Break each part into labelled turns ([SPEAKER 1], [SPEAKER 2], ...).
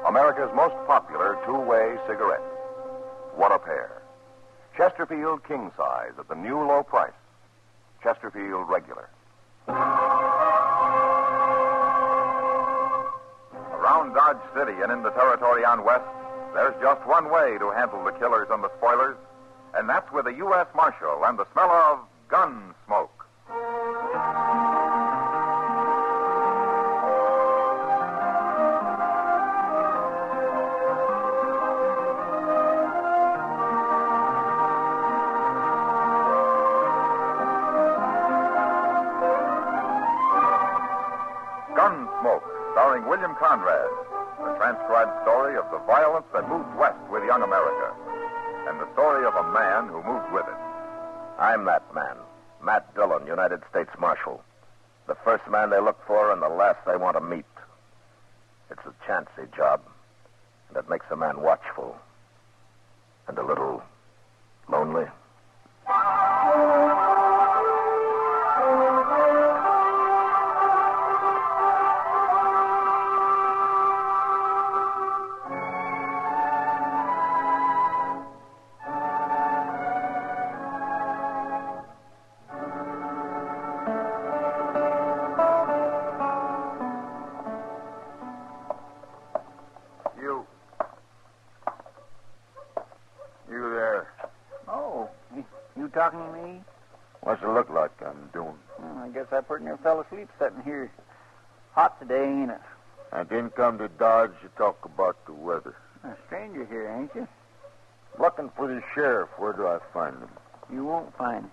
[SPEAKER 1] America's most popular two-way cigarette. One a pair. Chesterfield King Size at the new low price. Chesterfield Regular.
[SPEAKER 2] Around Dodge City and in the territory on West, there's just one way to handle the killers and the spoilers, and that's with a U.S. Marshal and the smell of Gunsmoke. Gunsmoke, starring William Conrad, the transcribed story of the violence that moved west with young America, and the story of a man who moved with it.
[SPEAKER 3] I'm that man, Matt Dillon, United States Marshal. The first man they look for and the last they want to meet. It's a chancy job, and it makes a man watchful and a little lonely.
[SPEAKER 2] You there.
[SPEAKER 4] Oh, you talking to me?
[SPEAKER 2] What's it look like I'm doing?
[SPEAKER 4] Well, I guess I put your fell asleep sitting here. Hot today, ain't it?
[SPEAKER 2] I didn't come to Dodge to talk about the weather.
[SPEAKER 4] A stranger here, ain't you?
[SPEAKER 2] Looking for the sheriff. Where do I find him?
[SPEAKER 4] You won't find him.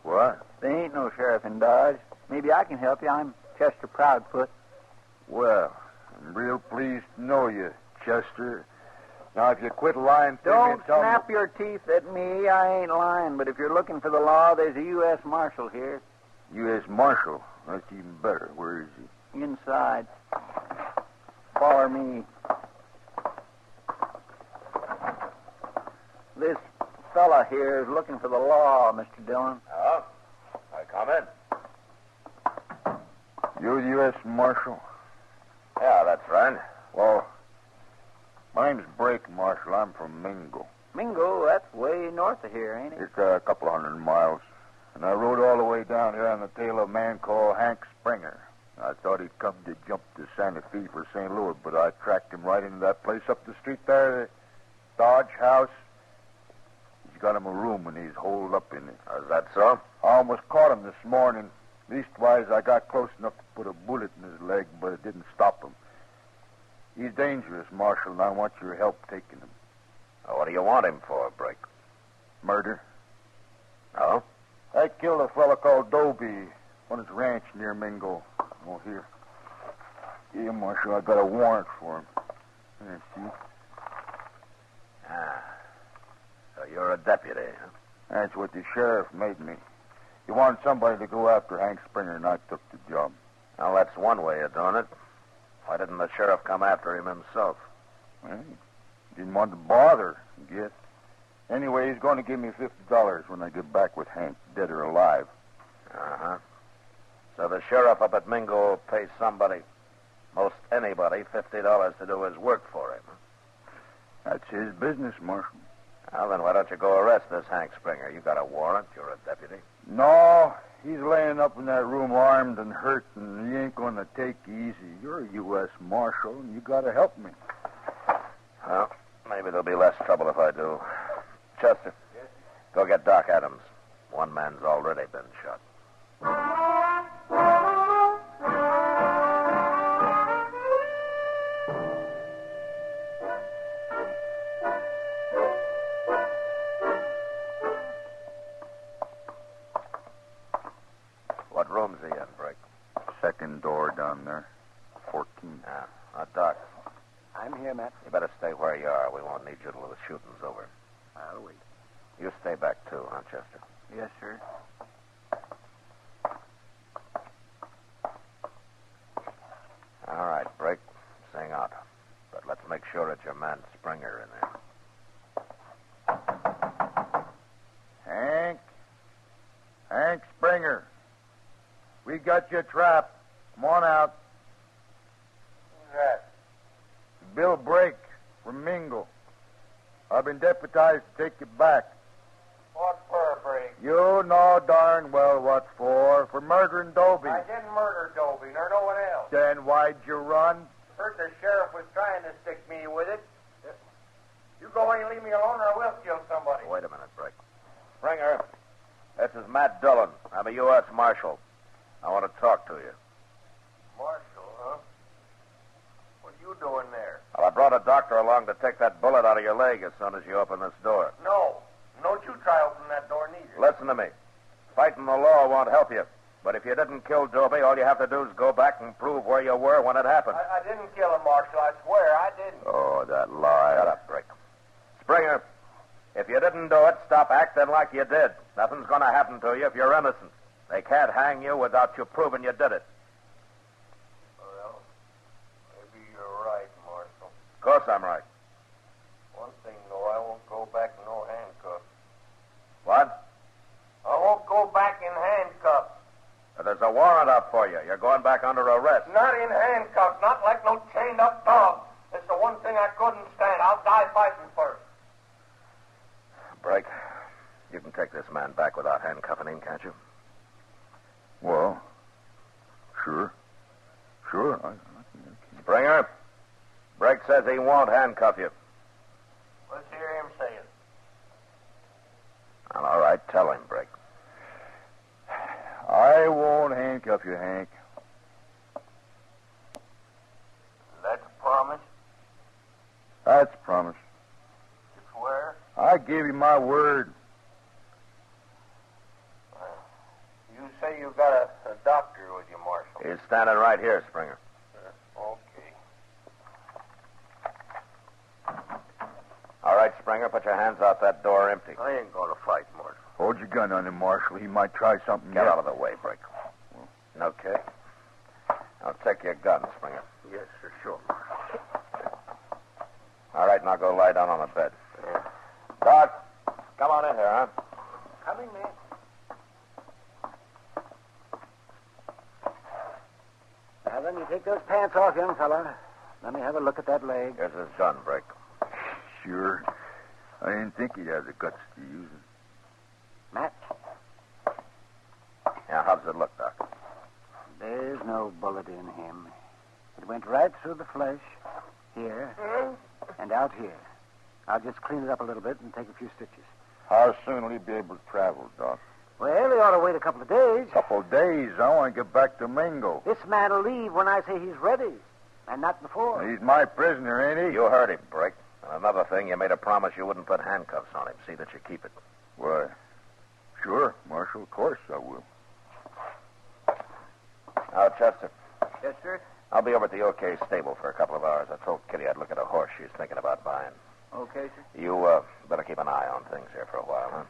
[SPEAKER 2] What?
[SPEAKER 4] There ain't no sheriff in Dodge. Maybe I can help you. I'm Chester Proudfoot.
[SPEAKER 2] Well, I'm real pleased to know you, Chester. Now, if you quit lying to me
[SPEAKER 4] Don't
[SPEAKER 2] and tell
[SPEAKER 4] snap
[SPEAKER 2] me...
[SPEAKER 4] your teeth at me. I ain't lying. But if you're looking for the law, there's a U.S. Marshal here.
[SPEAKER 2] U.S. Marshal? That's even better. Where is he?
[SPEAKER 4] Inside. Follow me. This fella here is looking for the law, Mr. Dillon.
[SPEAKER 3] Oh, I come in.
[SPEAKER 2] You the U.S. Marshal?
[SPEAKER 3] Yeah, that's right.
[SPEAKER 2] Well, my name's Brake, Marshal. I'm from Mingo.
[SPEAKER 4] Mingo, that's way north of here, ain't it?
[SPEAKER 2] It's a couple of 100 miles. And I rode all the way down here on the tail of a man called Hank Springer. I thought he'd come to jump to Santa Fe for St. Louis, but I tracked him right into that place up the street there, the Dodge House. He's got him a room, and he's holed up in it.
[SPEAKER 3] Is that so?
[SPEAKER 2] I almost caught him this morning. Leastwise, I got close enough to put a bullet in his leg, but it didn't stop him. He's dangerous, Marshal, and I want your help taking him.
[SPEAKER 3] What do you want him for, Brake?
[SPEAKER 2] Murder.
[SPEAKER 3] Oh?
[SPEAKER 2] I killed a fellow called Dobie on his ranch near Mingo. Oh, here. Here, Marshal, I got a warrant for him. There, see?
[SPEAKER 3] Ah. So you're a deputy, huh?
[SPEAKER 2] That's what the sheriff made me. He wanted somebody to go after Hank Springer, and I took the job.
[SPEAKER 3] Well, that's one way of doing it. Why didn't the sheriff come after him himself?
[SPEAKER 2] Well, he didn't want to bother, I guess. Anyway, he's going to give me $50 when I get back with Hank, dead or alive.
[SPEAKER 3] Uh-huh. So the sheriff up at Mingo will pay somebody, most anybody, $50 to do his work for him.
[SPEAKER 2] That's his business, Marshal.
[SPEAKER 3] Well, then why don't you go arrest this Hank Springer? You got a warrant. You're a deputy.
[SPEAKER 2] No, he's laying up in that room armed and hurt, and he ain't going to take easy. You're a U.S. Marshal, and you got to help me.
[SPEAKER 3] Well, maybe there'll be less trouble if I do. Chester, yes? Go get Doc Adams. One man's already been shot. What room's he in, Brake?
[SPEAKER 2] Second door down there. 14.
[SPEAKER 3] Doc,
[SPEAKER 4] I'm here, Matt.
[SPEAKER 3] you better stay where you are. We won't need you till the shooting's over.
[SPEAKER 4] I'll wait.
[SPEAKER 3] You stay back, too, huh, Chester?
[SPEAKER 4] Yes, sir.
[SPEAKER 3] All right, Brake. Sing out. But let's make sure it's your man Springer in there.
[SPEAKER 2] Hank? Hank Springer. We got you trapped. Come on out.
[SPEAKER 3] Who's that?
[SPEAKER 2] Bill Brake. been deputized to take you back.
[SPEAKER 5] What for, Briggs?
[SPEAKER 2] You know darn well what for. For murdering Dobie.
[SPEAKER 5] I didn't murder Dobie, nor no one else.
[SPEAKER 2] Then why'd you run?
[SPEAKER 5] Heard the sheriff was trying to stick me with it. You go in and leave me alone, or I will kill somebody.
[SPEAKER 3] Wait a minute, Brick. Springer, this is Matt Dillon. I'm a U.S. Marshal. I want to talk to you.
[SPEAKER 5] Marshal, huh? What are you doing there?
[SPEAKER 3] Well, I brought a doctor along to take that bullet out of your leg as soon as you open this door.
[SPEAKER 5] No. Don't you try opening that door neither.
[SPEAKER 3] Listen to me. Fighting the law won't help you. But if you didn't kill Dobie, all you have to do is go back and prove where you were when it happened.
[SPEAKER 5] I didn't kill him, Marshal. I swear I didn't.
[SPEAKER 3] Oh, that lie. Shut up, Brick. Springer, if you didn't do it, stop acting like you did. Nothing's going to happen to you if you're innocent. They can't hang you without you proving you did it.
[SPEAKER 5] Well, maybe you're right, Marshal.
[SPEAKER 3] Of course I'm right.
[SPEAKER 5] One thing, though, I won't go back in no handcuffs.
[SPEAKER 3] What?
[SPEAKER 5] I won't go back in handcuffs.
[SPEAKER 3] There's a warrant out for you. You're going back under arrest.
[SPEAKER 5] Not in handcuffs, not like no chained-up dog. It's the one thing I couldn't stand. I'll die fighting first.
[SPEAKER 3] Brick, you can take this man back without handcuffing him, can't you?
[SPEAKER 2] Well, sure. Sure.
[SPEAKER 3] Springer, Brick says he won't handcuff you.
[SPEAKER 5] Let's hear him say it.
[SPEAKER 3] Well, all right, tell him, Brick.
[SPEAKER 2] I won't handcuff you, Hank.
[SPEAKER 5] That's a promise.
[SPEAKER 2] That's a promise.
[SPEAKER 5] You swear?
[SPEAKER 2] I gave you my word.
[SPEAKER 5] You say you got a doctor with you, Marshal.
[SPEAKER 3] He's standing right here, Springer.
[SPEAKER 5] Okay.
[SPEAKER 3] All right, Springer, put your hands out that door empty.
[SPEAKER 5] I ain't going to fight, Marshal.
[SPEAKER 2] Hold your gun on him, Marshal. He might try something
[SPEAKER 3] Get
[SPEAKER 2] yet.
[SPEAKER 3] out of the way, Brick. Okay. Now take your gun, Springer.
[SPEAKER 5] Yes, sir, sure, Marshal.
[SPEAKER 3] All right, now go lie down on the bed.
[SPEAKER 5] Yeah.
[SPEAKER 3] Doc, come on in here, huh?
[SPEAKER 5] Coming, man.
[SPEAKER 4] Now, then you take those pants off, young fella. Let me have a look at that leg.
[SPEAKER 3] Here's his gun, Brick.
[SPEAKER 2] Sure. I didn't think he'd have the guts to use it.
[SPEAKER 4] Matt,
[SPEAKER 3] Yeah, how does it look, Doc?
[SPEAKER 4] there's no bullet in him. It went right through the flesh, here, and out here. I'll just clean it up a little bit and take a few stitches.
[SPEAKER 2] How soon will he be able to travel, Doc?
[SPEAKER 4] Well, he ought to wait a couple of days.
[SPEAKER 2] Couple of days. I want to get back to Mingo.
[SPEAKER 4] This man will leave when I say he's ready, and not before.
[SPEAKER 2] He's my prisoner, ain't he?
[SPEAKER 3] You heard him, Brick. And another thing, you made a promise you wouldn't put handcuffs on him. See that you keep it.
[SPEAKER 2] Why, sure, Marshal. Of course I will.
[SPEAKER 3] Now, Chester,
[SPEAKER 4] Yes, sir.
[SPEAKER 3] I'll be over at the OK stable for a couple of hours. I told Kitty I'd look at a horse she's thinking about buying.
[SPEAKER 4] Okay, sir.
[SPEAKER 3] You better keep an eye on things here for a while, huh?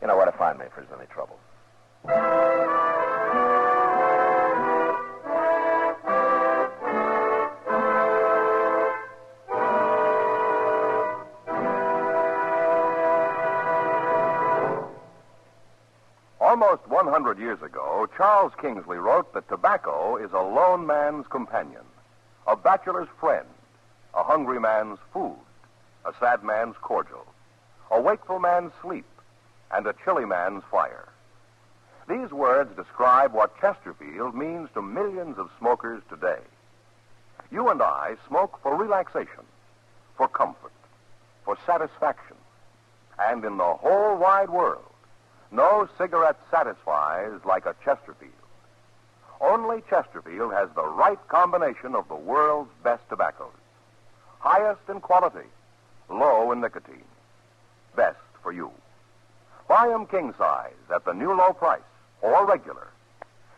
[SPEAKER 3] You know where to find me if there's any trouble.
[SPEAKER 1] Almost 100 years ago, Charles Kingsley wrote that tobacco is a lone man's companion, a bachelor's friend, a hungry man's food, a sad man's cordial, a wakeful man's sleep, and a chilly man's fire. These words describe what Chesterfield means to millions of smokers today. You and I smoke for relaxation, for comfort, for satisfaction, and in the whole wide world, no cigarette satisfies like a Chesterfield. Only Chesterfield has the right combination of the world's best tobaccos. Highest in quality, low in nicotine. Best for you. Buy 'em king size at the new low price, or regular.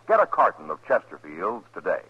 [SPEAKER 1] Get a carton of Chesterfields today.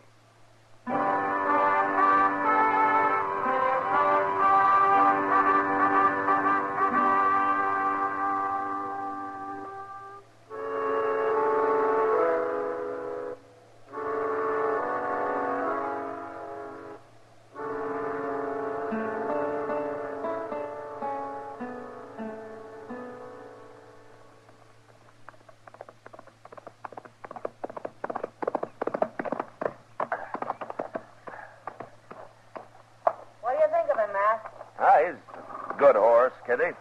[SPEAKER 3] good horse, Kitty.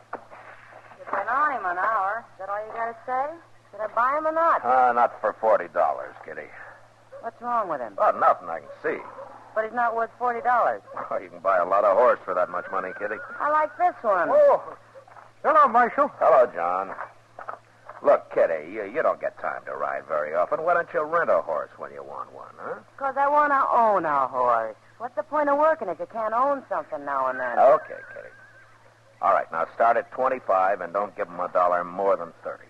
[SPEAKER 6] You've been on him an hour. Is that all you got to say? Should I buy him or not?
[SPEAKER 3] Not for $40, Kitty.
[SPEAKER 6] What's wrong with him?
[SPEAKER 3] Well, nothing I can see.
[SPEAKER 6] But he's not worth $40.
[SPEAKER 3] Oh, you can buy a lot of horse for that much money, Kitty.
[SPEAKER 6] I like this one.
[SPEAKER 5] Oh, hello, Marshal.
[SPEAKER 3] Hello, John. Look, Kitty, you don't get time to ride very often. Why don't you rent a horse when you want one, huh?
[SPEAKER 6] Because I want to own a horse. What's the point of working if you can't own something now and then?
[SPEAKER 3] Okay, Kitty. All right, now start at 25 and don't give him $1 more than 30.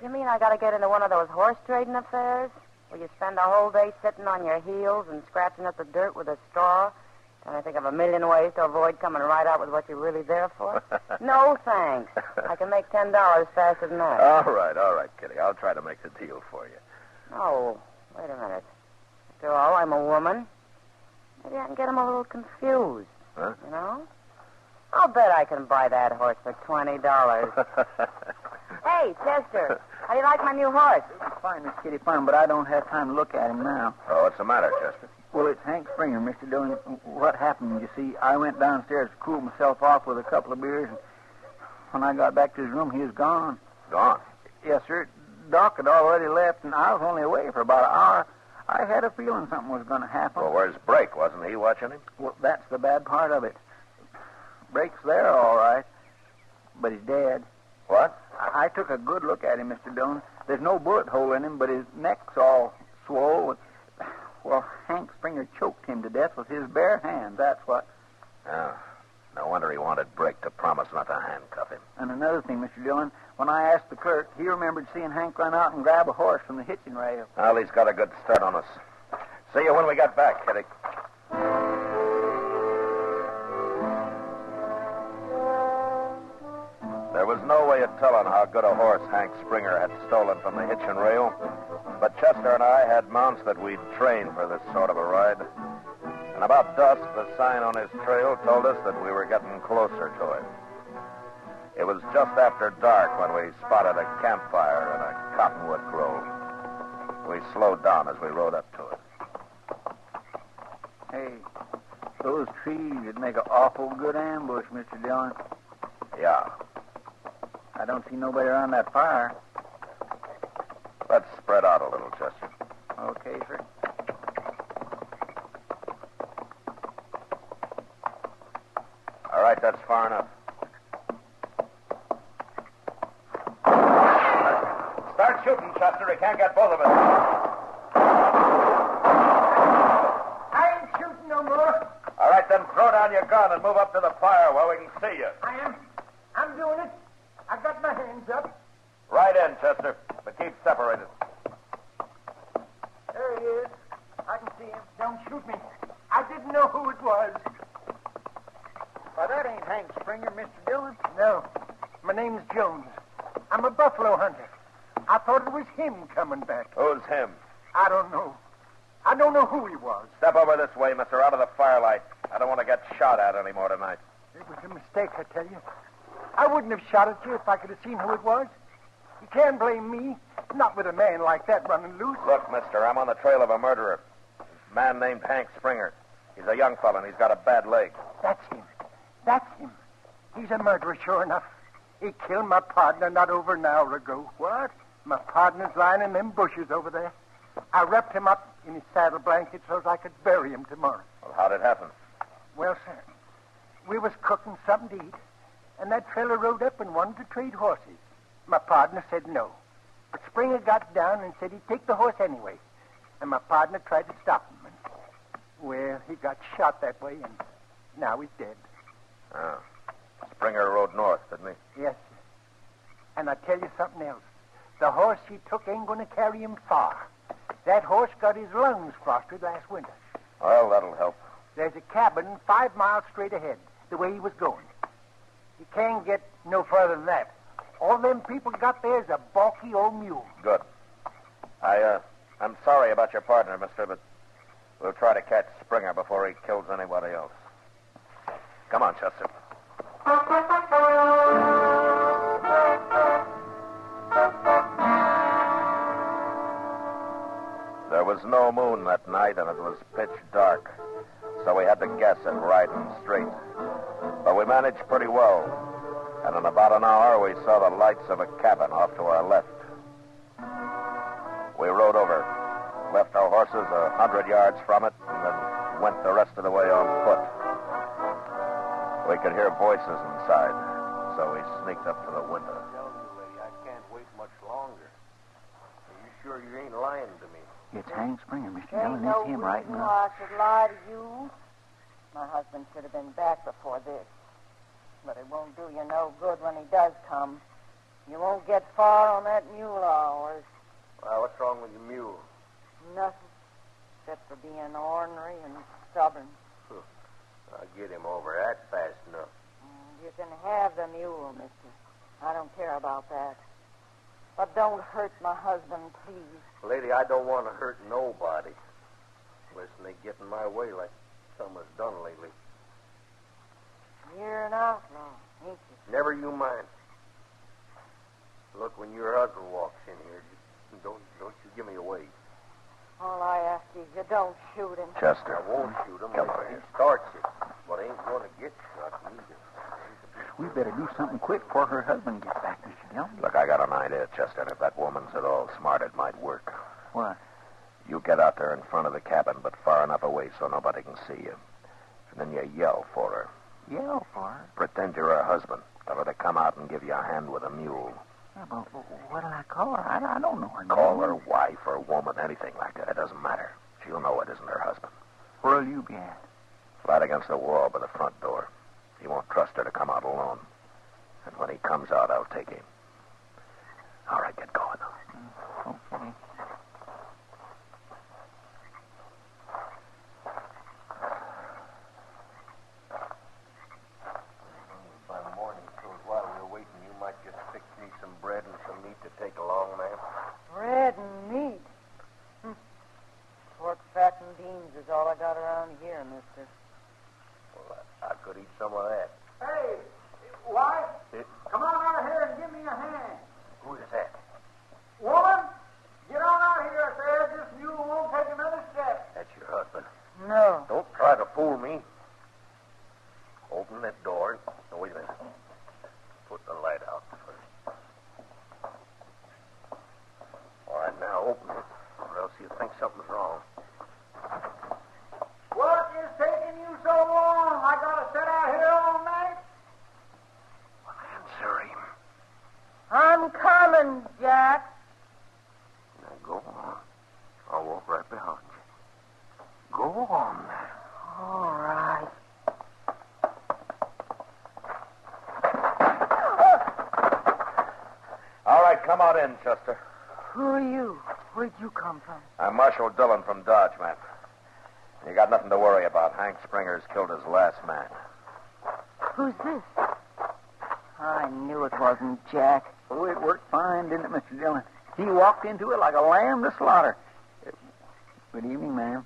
[SPEAKER 6] You mean I got to get into one of those horse trading affairs? Where you spend the whole day sitting on your heels and scratching up the dirt with a straw? Trying to think of a million ways to avoid coming right out with what you're really there for? No, thanks. I can make $10 faster than that.
[SPEAKER 3] All right, Kitty. I'll try to make the deal for you.
[SPEAKER 6] Oh, wait a minute. After all, I'm a woman. Maybe I can get him a little confused.
[SPEAKER 3] Huh?
[SPEAKER 6] You know? I'll bet I can buy that horse for $20. Hey, Chester, how do you like my new horse?
[SPEAKER 7] Fine, Miss Kitty, fine, but I don't have time to look at him now.
[SPEAKER 3] Oh, what's the matter, Chester?
[SPEAKER 7] Well, it's Hank Springer, Mr. Dillon. What happened, you see, I went downstairs to cool myself off with a couple of beers, and when I got back to his room, he was gone.
[SPEAKER 3] Gone?
[SPEAKER 7] Yes, sir. Doc had already left, and I was only away for about an hour. I had a feeling something was going to happen.
[SPEAKER 3] Well, where's Brake? Wasn't he watching him?
[SPEAKER 7] Well, that's the bad part of it. Brake's there, all right, but he's dead.
[SPEAKER 3] What?
[SPEAKER 7] I took a good look at him, Mr. Dillon. There's no bullet hole in him, but his neck's all swole. Well, Hank Springer choked him to death with his bare hand, that's what.
[SPEAKER 3] Oh, no wonder he wanted Brake to promise not to handcuff him.
[SPEAKER 7] And another thing, Mr. Dillon, when I asked the clerk, he remembered seeing Hank run out and grab a horse from the hitching rail.
[SPEAKER 3] Well, he's got a good start on us. See you when we get back, Kitty. There was no way of telling how good a horse Hank Springer had stolen from the hitching rail, but Chester and I had mounts that we'd trained for this sort of a ride. And about dusk, the sign on his trail told us that we were getting closer to him. It was just after dark when we spotted a campfire in a cottonwood grove. We slowed down as we rode up to it.
[SPEAKER 7] Hey, those trees would make an awful good ambush, Mr. Dillon.
[SPEAKER 3] Yeah.
[SPEAKER 7] I don't see nobody around that fire.
[SPEAKER 3] Let's spread out a little, Chester.
[SPEAKER 7] Okay, sir.
[SPEAKER 3] All right, that's far enough. Start shooting, Chester. He can't get both of us.
[SPEAKER 5] I ain't shooting no more.
[SPEAKER 3] All right, then throw down your gun and move up to the fire where we can see you.
[SPEAKER 5] I am. I'm doing it. I got my hands up.
[SPEAKER 3] Right in, Chester, but keep separated.
[SPEAKER 5] There he is. I can see him. Don't shoot me. I didn't know who it was.
[SPEAKER 7] Why, that ain't Hank Springer, Mr. Dillon.
[SPEAKER 5] No. My name's Jones. I'm a buffalo hunter. I thought it was him coming back.
[SPEAKER 3] Who's him?
[SPEAKER 5] I don't know. I don't know who he was.
[SPEAKER 3] Step over this way, mister, out of the firelight. I don't want to get shot at anymore tonight.
[SPEAKER 5] It was a mistake, I tell you. I wouldn't have shot at you if I could have seen who it was. You can't blame me. Not with a man like that running loose.
[SPEAKER 3] Look, mister, I'm on the trail of a murderer. A man named Hank Springer. He's a young fellow, and he's got a bad leg.
[SPEAKER 5] That's him. That's him. He's a murderer, sure enough. He killed my partner not over an hour ago. What? My partner's lying in them bushes over there. I wrapped him up in his saddle blanket so as I could bury him tomorrow.
[SPEAKER 3] Well, how'd it happen?
[SPEAKER 5] Well, sir, we was cooking something to eat, and that fella rode up and wanted to trade horses. My partner said no. But Springer got down and said he'd take the horse anyway. And my partner tried to stop him. And, well, he got shot that way, and now he's dead.
[SPEAKER 3] Oh. Springer rode north, didn't he?
[SPEAKER 5] Yes, sir. And I tell you something else. The horse he took ain't going to carry him far. That horse got his lungs frosted last winter.
[SPEAKER 3] Well, that'll help.
[SPEAKER 5] There's a cabin 5 miles straight ahead, the way he was going. He can't get no further than that. All them people got there is a balky old mule.
[SPEAKER 3] Good. I'm sorry about your partner, mister, but we'll try to catch Springer before he kills anybody else. Come on, Chester. There was no moon that night, and it was pitch dark, so we had to guess at riding straight. But we managed pretty well. And in about an hour, we saw the lights of a cabin off to our left. We rode over, left our horses 100 yards from it, and then went the rest of the way on foot. We could hear voices inside, so we sneaked up to the window.
[SPEAKER 8] I'm telling you, lady, I can't wait much longer. Are you sure you ain't lying to me?
[SPEAKER 7] It's Hank Springer, Mr.
[SPEAKER 6] There
[SPEAKER 7] Dillon.
[SPEAKER 6] ain't no
[SPEAKER 7] It's him
[SPEAKER 6] reason
[SPEAKER 7] right
[SPEAKER 6] why
[SPEAKER 7] now.
[SPEAKER 6] I should lie to you. My husband should have been back before this. But it won't do you no good when he does come. You won't get far on that mule of ours.
[SPEAKER 8] Well, what's wrong with your mule?
[SPEAKER 6] Nothing. Except for being ornery and stubborn.
[SPEAKER 8] I'll get him over that fast enough.
[SPEAKER 6] You can have the mule, mister. I don't care about that. But don't hurt my husband, please.
[SPEAKER 8] Lady, I don't want to hurt nobody. Listen, they get in my way like some has done lately.
[SPEAKER 6] You're an outlaw, ain't you?
[SPEAKER 8] Never you mind. Look, when your husband walks in here, don't you give me away.
[SPEAKER 6] All I ask is you don't shoot him.
[SPEAKER 3] Chester.
[SPEAKER 8] I won't shoot him
[SPEAKER 3] Come
[SPEAKER 8] if
[SPEAKER 3] on
[SPEAKER 8] he
[SPEAKER 3] here.
[SPEAKER 8] starts it. But ain't going to get shot neither.
[SPEAKER 7] We better do something quick before her husband gets back, Mr. Dillon.
[SPEAKER 3] Look, I got an idea, Chester, and if that woman's at all smart, it might work.
[SPEAKER 7] What?
[SPEAKER 3] You get out there in front of the cabin, but far enough away so nobody can see you. And then you yell for her.
[SPEAKER 7] Yell for her?
[SPEAKER 3] Pretend you're her husband. Tell her to come out and give you a hand with a mule.
[SPEAKER 7] Yeah, but what'll I call her? I don't know her name.
[SPEAKER 3] Call her wife or woman, anything like that. It doesn't matter. She'll know it isn't her husband.
[SPEAKER 7] Where'll you be at?
[SPEAKER 3] Flat against the wall by the front door. He won't trust her to come out alone. And when he comes out, I'll take him. All right, get going.
[SPEAKER 7] Okay.
[SPEAKER 8] By morning, so while we're waiting, you might just fix me some bread and some meat to take along, ma'am.
[SPEAKER 6] Bread and meat. Pork, fat, and beans is all I got around here, mister.
[SPEAKER 8] Well, I could eat some of that.
[SPEAKER 5] Hey, wife,
[SPEAKER 8] It,
[SPEAKER 5] come on out here and give me a hand.
[SPEAKER 8] who is that?
[SPEAKER 5] Woman, get on out here. If there's this mule won't take another step.
[SPEAKER 8] That's your husband.
[SPEAKER 6] No.
[SPEAKER 8] Don't try to fool me. Open that door. No, wait a minute. Put the light out first. All right, now open it, or else you'll think something's wrong.
[SPEAKER 5] What is taking you so long? I gotta sit out here all night.
[SPEAKER 8] Answer him.
[SPEAKER 6] I'm coming, Jack.
[SPEAKER 8] Now go on. I'll walk right behind you. Go on.
[SPEAKER 6] All right.
[SPEAKER 3] All right, come on in, Chester.
[SPEAKER 6] Who are you? Where'd you come from?
[SPEAKER 3] I'm Marshal Dillon from Dodge, man. You got nothing to worry about. Hank Springer's killed his last man.
[SPEAKER 6] Who's this? I knew it wasn't Jack.
[SPEAKER 7] Oh, it worked fine, didn't it, Mr. Dillon? He walked into it like a lamb to slaughter. Good evening, ma'am.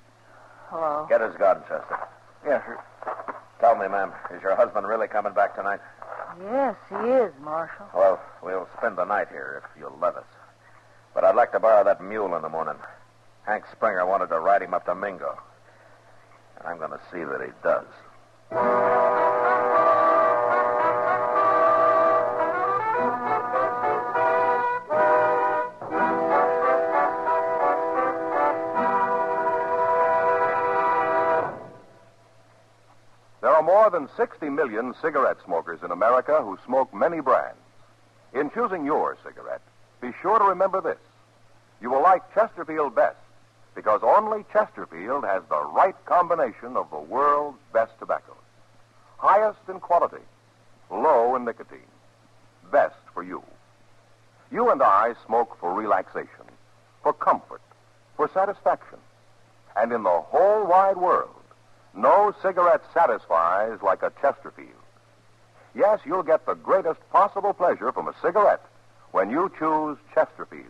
[SPEAKER 6] Hello.
[SPEAKER 3] Get his gun, Chester.
[SPEAKER 7] Yes, sir.
[SPEAKER 3] Tell me, ma'am, is your husband really coming back tonight?
[SPEAKER 6] Yes, he is, Marshal.
[SPEAKER 3] Well, we'll spend the night here if you'll let us. But I'd like to borrow that mule in the morning. Hank Springer wanted to ride him up to Mingo. And I'm going to see that he does.
[SPEAKER 1] There are more than 60 million cigarette smokers in America who smoke many brands. In choosing your cigarette, be sure to remember this. You will like Chesterfield best because only Chesterfield has the right combination of the world's best tobaccos. Highest in quality, low in nicotine. Best for you. You and I smoke for relaxation, for comfort, for satisfaction. And in the whole wide world, no cigarette satisfies like a Chesterfield. Yes, you'll get the greatest possible pleasure from a cigarette when you choose Chesterfield.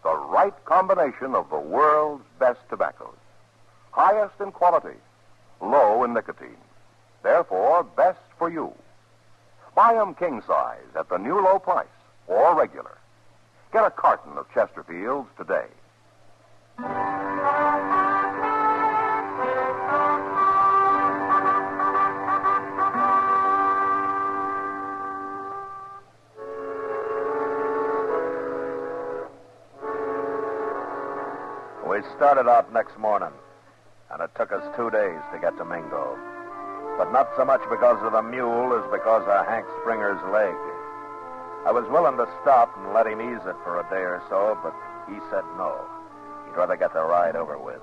[SPEAKER 1] The right combination of the world's best tobaccos. Highest in quality, low in nicotine. Therefore, best for you. Buy 'em king size at the new low price or regular. Get a carton of Chesterfields today.
[SPEAKER 3] started out next morning, and it took us 2 days to get to Mingo. But not so much because of the mule as because of Hank Springer's leg. I was willing to stop and let him ease it for a day or so, but he said no. He'd rather get the ride over with.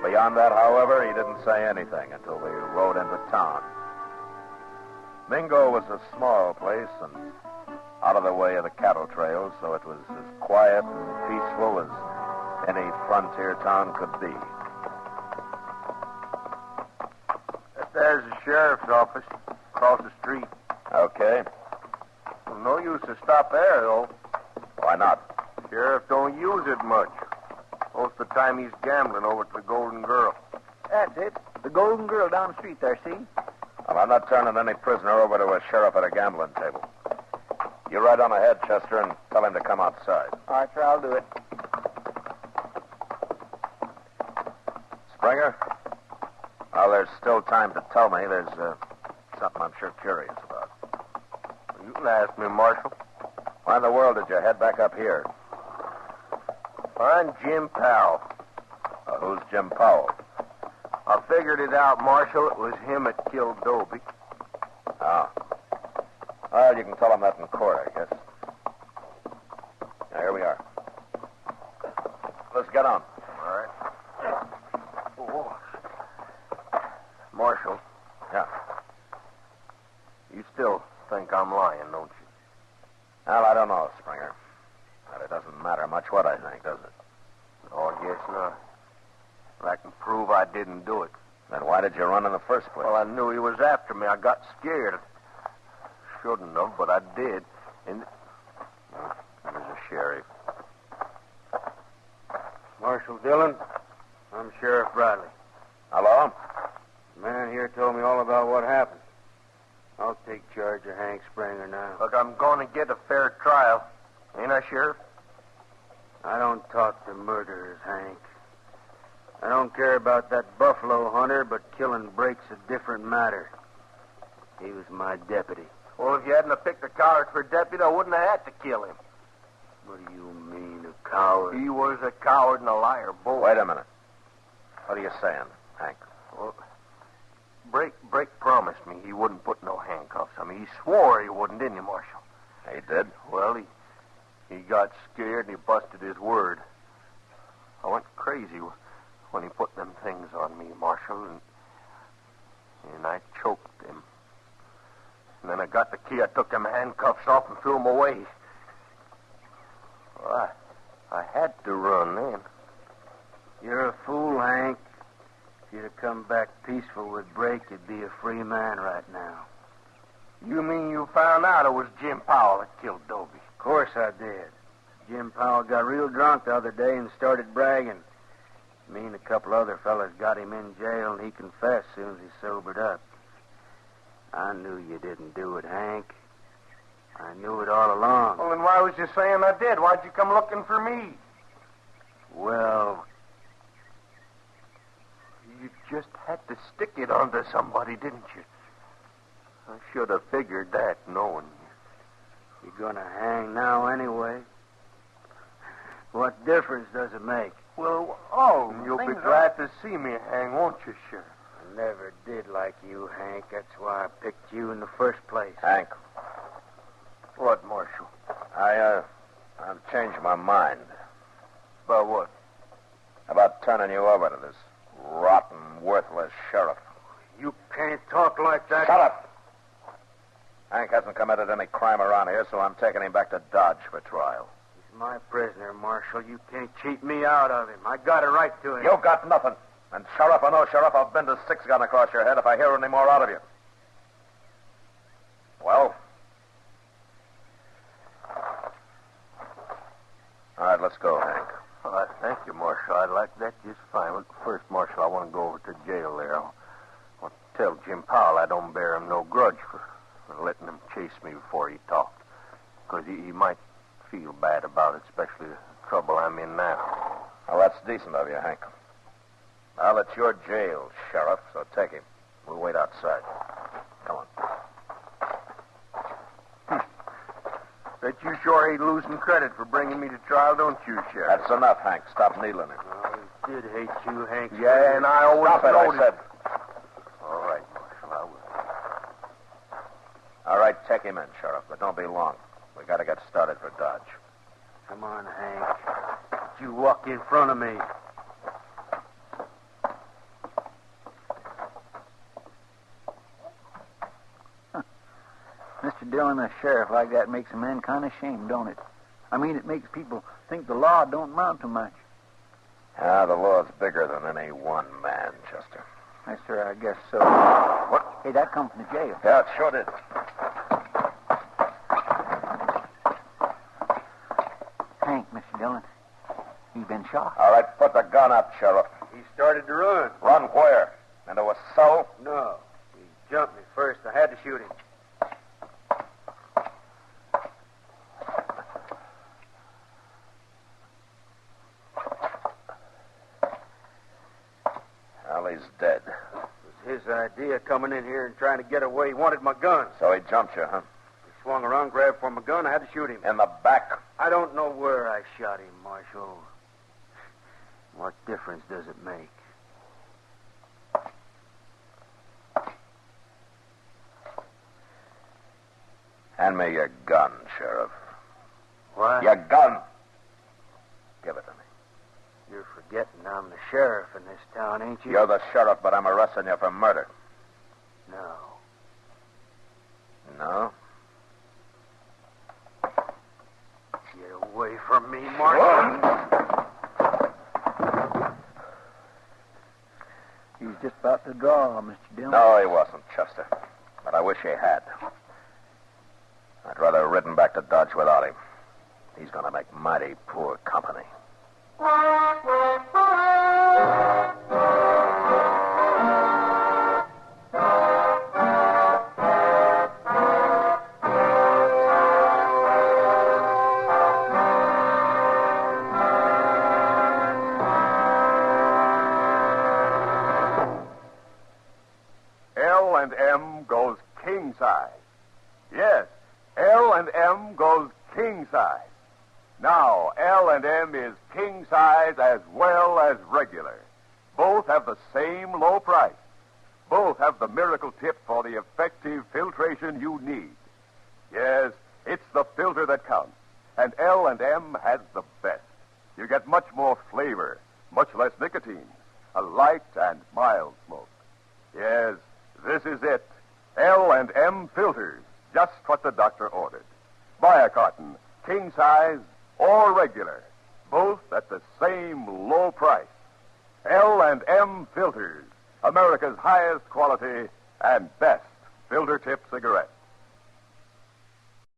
[SPEAKER 3] Beyond that, however, he didn't say anything until we rode into town. Mingo was a small place and out of the way of the cattle trails, so it was as quiet and peaceful as any frontier town could be.
[SPEAKER 2] There's the sheriff's office across the street.
[SPEAKER 3] Okay.
[SPEAKER 2] Well, no use to stop there, though.
[SPEAKER 3] Why not?
[SPEAKER 2] Sheriff don't use it much. Most of the time he's gambling over at the Golden Girl.
[SPEAKER 7] That's it. The Golden Girl down the street there, see?
[SPEAKER 3] Well, I'm not turning any prisoner over to a sheriff at a gambling table. You ride on ahead, Chester, and tell him to come outside.
[SPEAKER 7] All right, sir, I'll do it.
[SPEAKER 3] Springer? Well, there's still time to tell me. There's something I'm sure curious about.
[SPEAKER 2] You can ask me, Marshal.
[SPEAKER 3] Why in the world did you head back up here?
[SPEAKER 2] I'm Jim Powell.
[SPEAKER 3] Who's Jim Powell?
[SPEAKER 2] I figured it out, Marshal. It was him that killed Dobie.
[SPEAKER 3] Oh. Well, you can tell him that in court, I guess. Now, here we are. Let's get on.
[SPEAKER 2] All right. Oh. Marshal.
[SPEAKER 3] Yeah.
[SPEAKER 2] You still think I'm lying, don't you?
[SPEAKER 3] Well, I don't know, Springer. But it doesn't matter much what I think, does it?
[SPEAKER 2] Oh, I guess not. But I can prove I didn't do it.
[SPEAKER 3] Then why did you run in the first place?
[SPEAKER 2] Well, I knew he was after me. I got scared. Shouldn't have, but I did. And there's a sheriff.
[SPEAKER 9] Marshal Dillon, I'm Sheriff Bradley.
[SPEAKER 3] Hello?
[SPEAKER 9] The man here told me all about what happened. I'll take charge of Hank Springer now.
[SPEAKER 2] Look, I'm going to get a fair trial. Ain't I, Sheriff?
[SPEAKER 9] I don't talk to murderers, Hank. I don't care about that buffalo hunter, but killing Brake's a different matter. He was my deputy.
[SPEAKER 2] Well, if you hadn't have picked a coward for deputy, I wouldn't have had to kill him.
[SPEAKER 9] What do you mean, a coward?
[SPEAKER 2] He was a coward and a liar, both.
[SPEAKER 3] Wait a minute. What are you saying, Hank?
[SPEAKER 2] Well, Brake promised me he wouldn't put no handcuffs on me. He swore he wouldn't, didn't he, Marshal?
[SPEAKER 3] He did?
[SPEAKER 2] Well, he got scared and he busted his word. I went crazy when he put them things on me, Marshal, and I choked him. And then I got the key. I took them handcuffs off and threw them away. Well, I had to run then.
[SPEAKER 9] You're a fool, Hank. If you'd have come back peaceful with Brake, you'd be a free man right now.
[SPEAKER 2] You mean you found out it was Jim Powell that killed Dobie?
[SPEAKER 9] Of course I did. Jim Powell got real drunk the other day and started bragging. Me and a couple other fellas got him in jail, and he confessed as soon as he sobered up. I knew you didn't do it, Hank. I knew it all along.
[SPEAKER 2] Well, then why was you saying I did? Why'd you come looking for me?
[SPEAKER 9] Well,
[SPEAKER 2] you just had to stick it onto somebody, didn't you? I should have figured that, knowing you.
[SPEAKER 9] you're gonna hang now anyway. What difference does it make?
[SPEAKER 2] Well, you'll be glad to see me hang, won't you, Sheriff?
[SPEAKER 9] I never did like you, Hank. That's why I picked you in the first place.
[SPEAKER 3] Hank,
[SPEAKER 2] What, Marshal?
[SPEAKER 3] I've changed my mind
[SPEAKER 2] About what?
[SPEAKER 3] about turning you over to this rotten, worthless sheriff.
[SPEAKER 9] You can't talk like that.
[SPEAKER 3] Shut up! Hank hasn't committed any crime around here, so I'm taking him back to Dodge for trial.
[SPEAKER 9] He's my prisoner, Marshal. You can't cheat me out of him. I got a right to him.
[SPEAKER 3] You got nothing. And sheriff or no sheriff, I'll bend a six-gun across your head if I hear any more out of you. Well? All right, let's go, Hank.
[SPEAKER 2] All right, thank you, Marshal. I'd like that just fine. But first, Marshal, I want to go over to jail there. I want to tell Jim Powell I don't bear him no grudge for letting him chase me before he talked. Because he might feel bad about it, especially the trouble I'm in now.
[SPEAKER 3] Well, that's decent of you, Hank. Well, it's your jail, Sheriff, so take him. We'll wait outside. Come on.
[SPEAKER 2] Bet you sure ain't losing credit for bringing me to trial, don't you, Sheriff?
[SPEAKER 3] That's enough, Hank. Stop needling him.
[SPEAKER 9] Oh, did hate you, Hank.
[SPEAKER 3] Yeah, and I always
[SPEAKER 8] Stop it, I
[SPEAKER 3] noticed.
[SPEAKER 8] said. All right, Marshal, I will.
[SPEAKER 3] All right, take him in, Sheriff, but don't be long. We got to get started for Dodge.
[SPEAKER 9] Come on, Hank. You walk in front of me.
[SPEAKER 7] Mr. Dillon, a sheriff like that makes a man kind of ashamed, don't it? I mean, it makes people think the law don't amount to much.
[SPEAKER 3] Ah, the law's bigger than any one man, Chester.
[SPEAKER 7] Yes, sir, I guess so.
[SPEAKER 3] What?
[SPEAKER 7] Hey, that comes from the jail.
[SPEAKER 3] Yeah, it sure did.
[SPEAKER 7] Hank, Mr. Dillon, he's been shot.
[SPEAKER 3] All right, put the gun up, Sheriff.
[SPEAKER 9] He started to run.
[SPEAKER 3] Run where? Into a cell?
[SPEAKER 9] No. He jumped me first. I had to shoot him.
[SPEAKER 3] Well, he's dead.
[SPEAKER 9] It was his idea coming in here and trying to get away. He wanted my gun.
[SPEAKER 3] So he jumped you, huh?
[SPEAKER 9] He swung around, grabbed for my gun. I had to shoot him.
[SPEAKER 3] In the back?
[SPEAKER 9] I don't know where I shot him, Marshal. What difference does it make?
[SPEAKER 3] Hand me your gun, Sheriff.
[SPEAKER 9] What?
[SPEAKER 3] Your gun. Give it to me.
[SPEAKER 9] You're forgetting I'm the sheriff in this town, ain't you?
[SPEAKER 3] You're the sheriff, but I'm arresting you for murder.
[SPEAKER 9] No.
[SPEAKER 3] No?
[SPEAKER 9] Get away from me, Marshal.
[SPEAKER 7] He's just about to draw, Mr. Dillon.
[SPEAKER 3] No, he wasn't, Chester. But I wish he had. I'd rather have ridden back to Dodge without him. He's going to make mighty poor company.
[SPEAKER 1] L&M goes king size. Yes, L&M goes king size. Now, L&M is king size as well as regular. Both have the same low price. Both have the miracle tip for the effective filtration you need. Yes, it's the filter that counts. And L&M has the best. You get much more flavor, much less nicotine, a light and mild smoke. Yes, this is it. L&M filters, just what the doctor ordered. Buy a carton, king size or regular, both at the same low price. L&M filters, America's highest quality and best filter tip cigarettes.